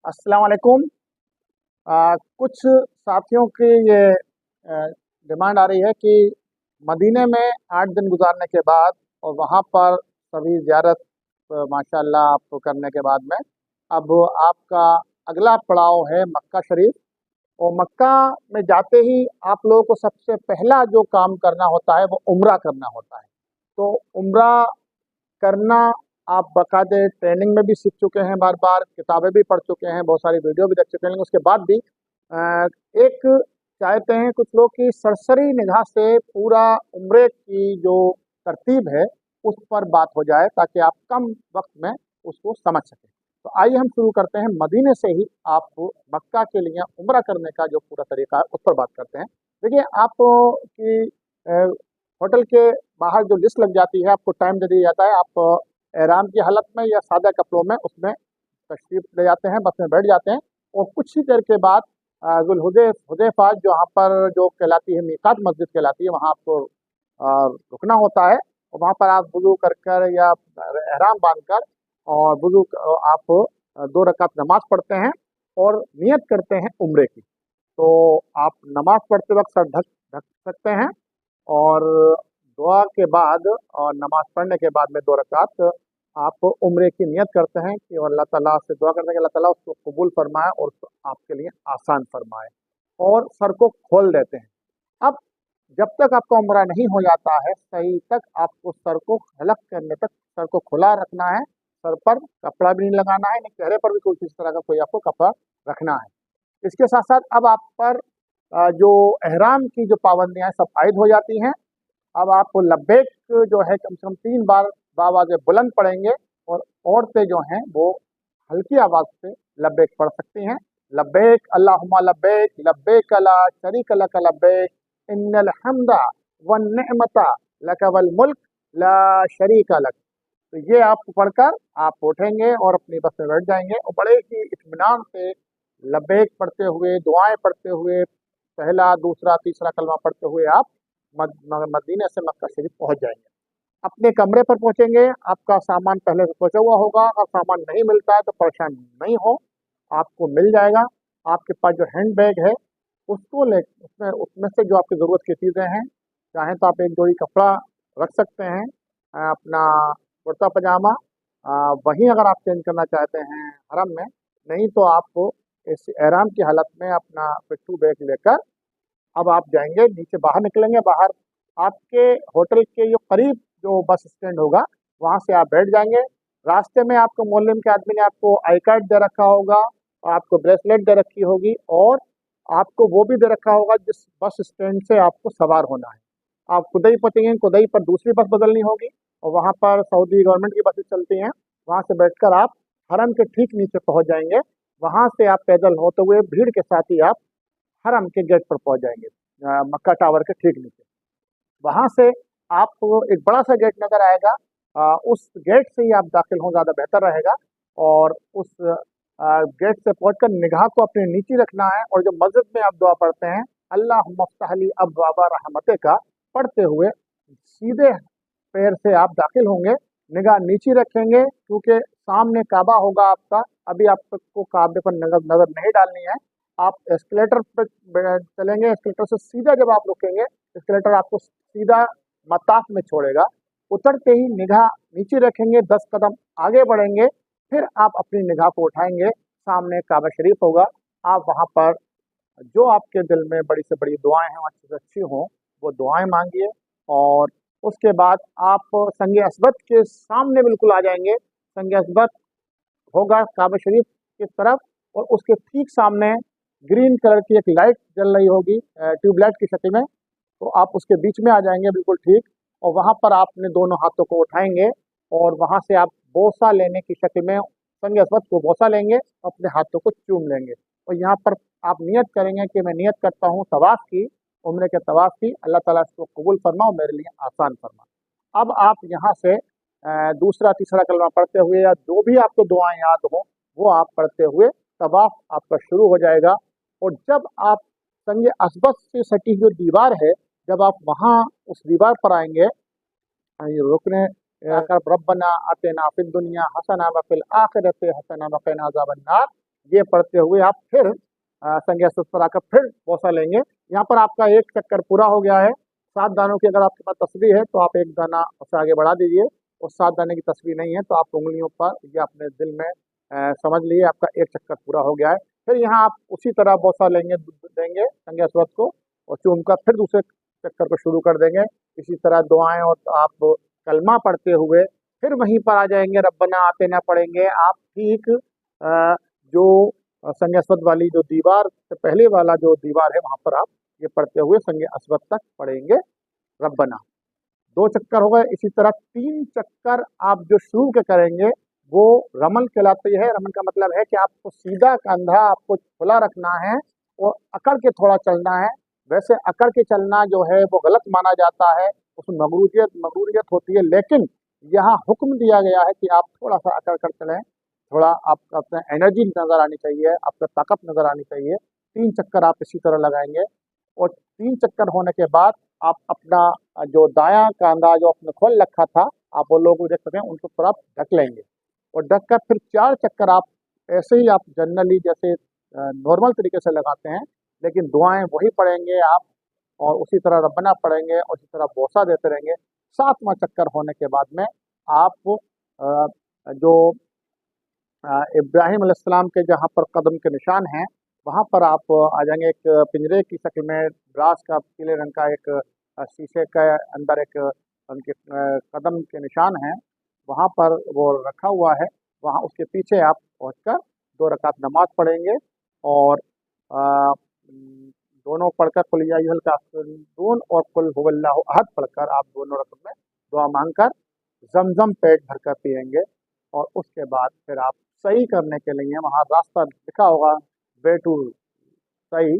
अस्सलाम वालेकुम। कुछ साथियों की ये डिमांड आ रही है कि मदीने में 8 दिन गुजारने के बाद और वहाँ पर सभी ज़ियारत माशाअल्लाह आप करने के बाद में अब आपका अगला पड़ाव है मक्का शरीफ। और मक्का में जाते ही आप लोगों को सबसे पहला जो काम करना होता है वो उम्रा करना होता है। तो उम्रा करना आप बाकायदे ट्रेनिंग में भी सीख चुके हैं, बार बार किताबें भी पढ़ चुके हैं, बहुत सारी वीडियो भी देख चुके हैं, लेकिन उसके बाद भी एक चाहते हैं कुछ लोग कि सरसरी निगाह से पूरा उम्रे की जो तरतीब है उस पर बात हो जाए ताकि आप कम वक्त में उसको समझ सकें। तो आइए हम शुरू करते हैं मदीने से ही आप मक्का के लिए उम्रा करने का जो पूरा तरीका है उस पर बात करते हैं। देखिए आप की होटल के बाहर जो लिस्ट लग जाती है, आपको टाइम दे दिया जाता है, आप एहराम की हालत में या सादा कपड़ों में उसमें तशरीफ ले जाते हैं, बस में बैठ जाते हैं और कुछ ही देर के बाद हुदैफा जहाँ पर जो कहलाती है मीकात मस्जिद कहलाती है, वहाँ आपको रुकना होता है और वहाँ पर आप वुज़ू कर कर या एहराम बांध कर और आप 2 रकात नमाज पढ़ते हैं और नियत करते हैं उम्रे की। तो आप नमाज पढ़ते वक्त सर ढक ढक सकते हैं और दुआ के बाद और नमाज पढ़ने के बाद में 2 रकात आप उम्रे की नियत करते हैं कि अल्लाह ताला से दुआ करते हैं कि अल्लाह ताला उसको कबूल फरमाए और उसको आपके लिए आसान फरमाए और सर को खोल देते हैं। अब जब तक आपका उम्रा नहीं हो जाता है सही तक आपको सर को हलक करने तक सर को खुला रखना है। सर पर कपड़ा भी नहीं लगाना है, नहीं चेहरे पर भी कोई किसी तरह का कोई आपको कपड़ा रखना है। इसके साथ साथ अब आप पर जो एहराम की जो पाबंदियां हैं सब आयद हो जाती हैं। अब आप लब्बैक जो है कम से कम 3 बार बावाज़ बुलंद पढ़ेंगे और औरतें जो हैं वो हल्की आवाज़ से लब्बैक पढ़ सकती हैं। लब्बैक अल्लाहुम्मा लब्बैक लब्बैक ला शरीक लक लब्बैक इन्नल हम्दा वन निअमता लक वल मुल्क ला शरीक लक। तो ये आप पढ़कर आप उठेंगे और अपनी बस में बैठ जाएंगे और बड़े ही इत्मीनान से लब्बैक पढ़ते हुए, दुआएं पढ़ते हुए, पहला, दूसरा, तीसरा कलमा पढ़ते हुए आप मदीने से मक्का शरीफ पहुंच जाएंगे। अपने कमरे पर पहुंचेंगे, आपका सामान पहले से पहुंचा हुआ होगा। अगर सामान नहीं मिलता है तो परेशान नहीं हो, आपको मिल जाएगा। आपके पास जो हैंड बैग है उसको ले उसमें उसमें से जो आपकी ज़रूरत की चीज़ें हैं, चाहें तो आप एक जोड़ी कपड़ा रख सकते हैं, अपना कुर्ता पजामा। वहीं अगर आप चेंज करना चाहते हैं हरम में, नहीं तो आप इस एहराम की हालत में अपना पिट्ठू बैग लेकर अब आप जाएंगे, नीचे बाहर निकलेंगे। बाहर आपके होटल के जो करीब जो बस स्टैंड होगा वहाँ से आप बैठ जाएंगे। रास्ते में आपको मोहल्ले के आदमी ने आपको आई कार्ड दे रखा होगा, आपको ब्रेसलेट दे रखी होगी और आपको वो भी दे रखा होगा जिस बस स्टैंड से आपको सवार होना है। आप खुदई पहुँचेंगे, खुदई पर दूसरी बस बदलनी होगी और वहाँ पर सऊदी गवर्नमेंट की बसें चलती हैं, वहाँ से बैठकर आप हरम के ठीक नीचे पहुँच जाएंगे। वहाँ से आप पैदल होते हुए भीड़ के साथ ही आप हरम के गेट पर पहुँच जाएंगे, मक्का टावर के ठीक नीचे। वहाँ से आपको एक बड़ा सा गेट नज़र आएगा, उस गेट से ही आप दाखिल हों ज़्यादा बेहतर रहेगा। और उस गेट से पहुंचकर निगाह को अपने नीचे रखना है और जो मस्जिद में आप दुआ पढ़ते हैं अल्लाहुम्मा फ़्तह ली अब्वाबा रहमतिका पढ़ते हुए सीधे पैर से आप दाखिल होंगे। निगाह नीचे रखेंगे क्योंकि सामने काबा होगा आपका, अभी आपको काबे पर नजर नजर नहीं डालनी है। आप एस्केलेटर पर चलेंगे, एस्केलेटर से सीधा जब आप रुकेंगे एस्केलेटर आपको सीधा मताफ में छोड़ेगा। उतरते ही निगाह नीचे रखेंगे, 10 कदम आगे बढ़ेंगे, फिर आप अपनी निगाह को उठाएंगे, सामने काबा शरीफ होगा। आप वहाँ पर जो आपके दिल में बड़ी से बड़ी दुआएं हों, अच्छी से अच्छी हों, वो दुआएं मांगिए और उसके बाद आप संगे असबद के सामने बिल्कुल आ जाएंगे। संगे असबद होगा काबा शरीफ की तरफ और उसके ठीक सामने ग्रीन कलर की एक लाइट जल रही होगी ट्यूबलाइट की शक्ल में, तो आप उसके बीच में आ जाएंगे बिल्कुल ठीक। और वहाँ पर आप अपने दोनों हाथों को उठाएंगे और वहाँ से आप बोसा लेने की शक्ल में संगे असवद को बोसा लेंगे और अपने हाथों को चूम लेंगे। और यहाँ पर आप नियत करेंगे कि मैं नियत करता हूँ तवाफ़ की, उम्रे के तवाफ़ की, अल्लाह ताला इसको कबूल फरमा और मेरे लिए आसान फरमा। अब आप यहाँ से दूसरा तीसरा कलमा पढ़ते हुए या जो भी आपको दुआएं याद हो वो आप पढ़ते हुए तवाफ़ आपका शुरू हो जाएगा। और जब आप संगे असबद से सटी जो दीवार है, जब आप वहाँ उस दीवार पर आएंगे, रुकने कर रब्बना आतिना फिद दुनिया हसना व फिल आखिरति हसना व क़िना अज़ाबन्नार, ये पढ़ते हुए आप फिर संज्ञा सूत्र पर आकर फिर बोसा लेंगे। यहाँ पर आपका एक चक्कर पूरा हो गया है। 7 दानों की अगर आपके पास तस्वीर है तो आप एक दाना उससे आगे बढ़ा दीजिए, और 7 दाने की तस्वीर नहीं है तो आप उंगलियों पर या अपने दिल में समझ लिए आपका एक चक्कर पूरा हो गया है। फिर यहाँ आप उसी तरह बोसा लेंगे, देंगे संज्ञा सूत्र को, और चूम कर फिर दूसरे चक्कर को शुरू कर देंगे। इसी तरह दुआएं और आप कलमा पढ़ते हुए फिर वहीं पर आ जाएंगे, रब्बना आते ना पढ़ेंगे आप ठीक जो संज्ञा अस्वद वाली जो दीवार से पहले वाला जो दीवार है वहां पर आप ये पढ़ते हुए संज्ञा अस्वद तक पढ़ेंगे रब्बना। 2 चक्कर हो गए। इसी तरह 3 चक्कर आप जो शुरू के करेंगे वो रमल कहलाती है। रमल का मतलब है कि आपको सीधा कंधा आपको खुला रखना है और अकड़ के थोड़ा चलना है। वैसे अकड़ के चलना जो है वो गलत माना जाता है, उसमें मगरूरियत मगरूरियत होती है, लेकिन यहाँ हुक्म दिया गया है कि आप थोड़ा सा अकड़ कर चलें, थोड़ा आपका अपना एनर्जी नजर आनी चाहिए, आपका ताकत नजर आनी चाहिए। 3 चक्कर आप इसी तरह लगाएंगे, और 3 चक्कर होने के बाद आप अपना जो दायां कांधा जो आपने खोल रखा था, आप वो लोग देख सकते हैं उनको पूरा ढक लेंगे, और ढक कर फिर 4 चक्कर आप ऐसे ही आप जनरली जैसे नॉर्मल तरीके से लगाते हैं, लेकिन दुआएं वही पढ़ेंगे आप, और उसी तरह रब्बना पढ़ेंगे और उसी तरह बोसा देते रहेंगे। 7वां चक्कर होने के बाद में आप जो इब्राहिम अलैहिस्सलाम के जहाँ पर कदम के निशान हैं वहाँ पर आप आ जाएंगे। एक पिंजरे की शक्ल में ब्रास का पीले रंग का एक शीशे के अंदर एक उनके कदम के निशान हैं, वहाँ पर वो रखा हुआ है। वहाँ उसके पीछे आप पहुँचकर 2 रकात नमाज पढ़ेंगे, और दोनों पढ़कर कुल या अय्युहल काफिरून और कुल हुवल्लाहु अहद पढ़कर आप दोनों रकम में दुआ मांगकर जमजम पेट भरकर पिएंगे। और उसके बाद फिर आप सही करने के लिए वहाँ रास्ता लिखा होगा वे टू सही,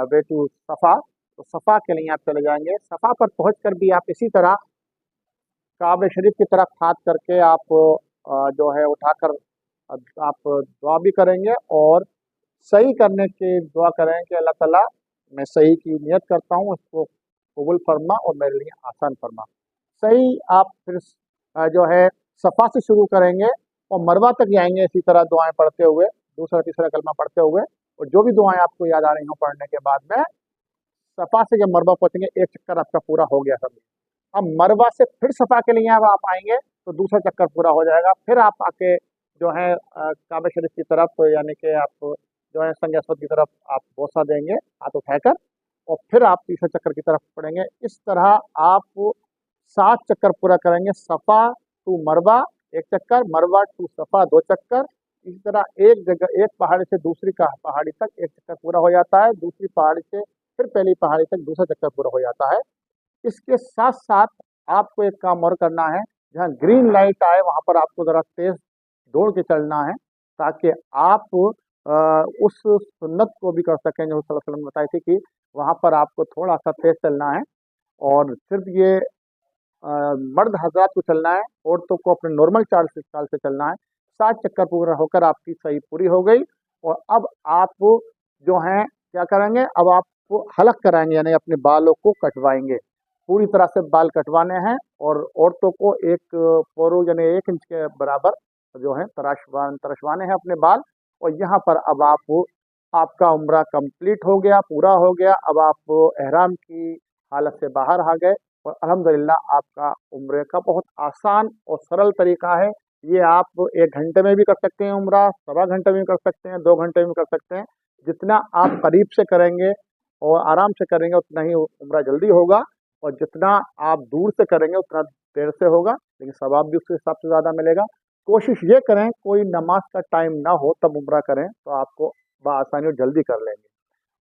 वे टू सफ़ा, तो सफ़ा के लिए आप चले जाएंगे। सफ़ा पर पहुंचकर भी आप इसी तरह काबे शरीफ की तरफ हाथ करके आप जो है उठाकर आप दुआ भी करेंगे, और सही करने की दुआ करें कि अल्लाह ताला मैं सही की नियत करता हूँ, इसको कबूल फरमा और मेरे लिए आसान फरमा। सही आप फिर जो है सफ़ा से शुरू करेंगे और मरवा तक जाएंगे इसी तरह दुआएं पढ़ते हुए, दूसरा तीसरा कलमा पढ़ते हुए, और जो भी दुआएं आपको याद आ रही हों पढ़ने के बाद में सफ़ा से जब मरवा पहुंचेंगे एक चक्कर आपका पूरा हो गया समझिए। अब मरवा से फिर सफ़ा के लिए अब आप आएंगे तो दूसरा चक्कर पूरा हो जाएगा। फिर आप आके जो है काबा शरीफ की तरफ यानी कि आप जो है संज्ञा अस्वद की तरफ आप बोसा देंगे हाथ उठाकर, और फिर आप तीसरे चक्कर की तरफ पढ़ेंगे। इस तरह आप 7 चक्कर पूरा करेंगे। सफ़ा टू मरवा 1 चक्कर, मरवा टू सफ़ा 2 चक्कर। इसी तरह एक जगह एक पहाड़ी से दूसरी पहाड़ी तक 1 चक्कर पूरा हो जाता है, दूसरी पहाड़ी से फिर पहली पहाड़ी तक दूसरा चक्कर पूरा हो जाता है। इसके साथ साथ आपको एक काम और करना है, जहाँ ग्रीन लाइट आए वहाँ पर आपको ज़रा तेज दौड़ के चलना है, ताकि आप उस सुन्नत को भी कर सकें जो सल्लल्लाहु अलैहि वसल्लम ने बताई थी कि वहाँ पर आपको थोड़ा सा तेज चलना है। और सिर्फ ये मर्द हजरात को चलना है, औरतों को अपने नॉर्मल चाल से चलना है। 7 चक्कर पूरा होकर आपकी सही पूरी हो गई, और अब आप जो हैं क्या करेंगे, अब आप हलक कराएंगे यानी अपने बालों को कटवाएंगे। पूरी तरह से बाल कटवाने हैं, और औरतों को एक पोरू यानी 1 इंच के बराबर जो है तरशवाने हैं अपने बाल। और यहाँ पर अब आपका उम्रा कंप्लीट हो गया, पूरा हो गया। अब आप एहराम की हालत से बाहर आ गए, और अल्हम्दुलिल्लाह आपका उम्रे का बहुत आसान और सरल तरीका है। ये आप 1 घंटे में भी कर सकते हैं उम्रा, सवा घंटे में भी कर सकते हैं, 2 घंटे में भी कर सकते हैं। जितना आप करीब से करेंगे और आराम से करेंगे उतना ही उम्रा जल्दी होगा, और जितना आप दूर से करेंगे उतना देर से होगा, लेकिन सवाब भी उसके हिसाब से ज़्यादा मिलेगा। कोशिश ये करें कोई नमाज का टाइम ना हो तब उम्रा करें, तो आपको बआसानी और जल्दी कर लेंगे।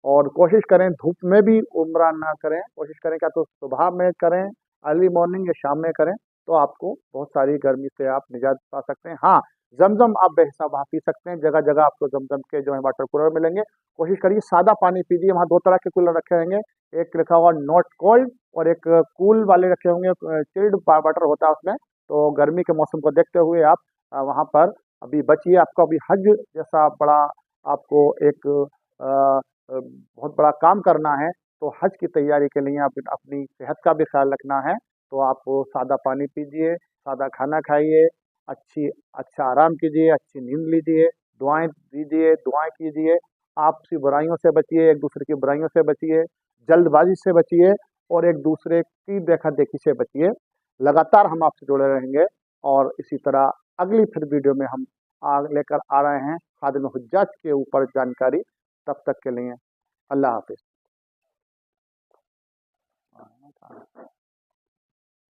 और कोशिश करें धूप में भी उम्रा ना करें, कोशिश करें क्या तो सुबह में करें, अर्ली मॉर्निंग या शाम में करें, तो आपको बहुत सारी गर्मी से आप निजात पा सकते हैं। हाँ, जमजम आप बेहिसाब वहाँ पी सकते हैं, जगह जगह आपको जमजम के जो है वाटर कूलर मिलेंगे। कोशिश करिए सादा पानी पीजिए, वहाँ 2 तरह के कूलर रखे रहेंगे, एक लिखा हुआ नॉट कोल्ड और एक कूल वाले रखे होंगे, चिल्ड वाटर होता है उसमें। तो गर्मी के मौसम को देखते हुए आप वहाँ पर अभी बचिए। आपको अभी हज जैसा बड़ा आपको एक बहुत बड़ा काम करना है, तो हज की तैयारी के लिए आप अपनी सेहत का भी ख्याल रखना है। तो आप सादा पानी पीजिए, सादा खाना खाइए, अच्छा आराम कीजिए, अच्छी नींद लीजिए, दुआएं दीजिए, दुआएं कीजिए, आपसी बुराइयों से बचिए, एक दूसरे की बुराइयों से बचिए, जल्दबाजी से बचिए और एक दूसरे की देखा देखी से बचिए। लगातार हम आपसे जुड़े रहेंगे और इसी तरह अगली फिर वीडियो में हम लेकर आ रहे हैं खादिम हुज्जाज के ऊपर जानकारी। तब तक के लिए अल्लाह हाफिज।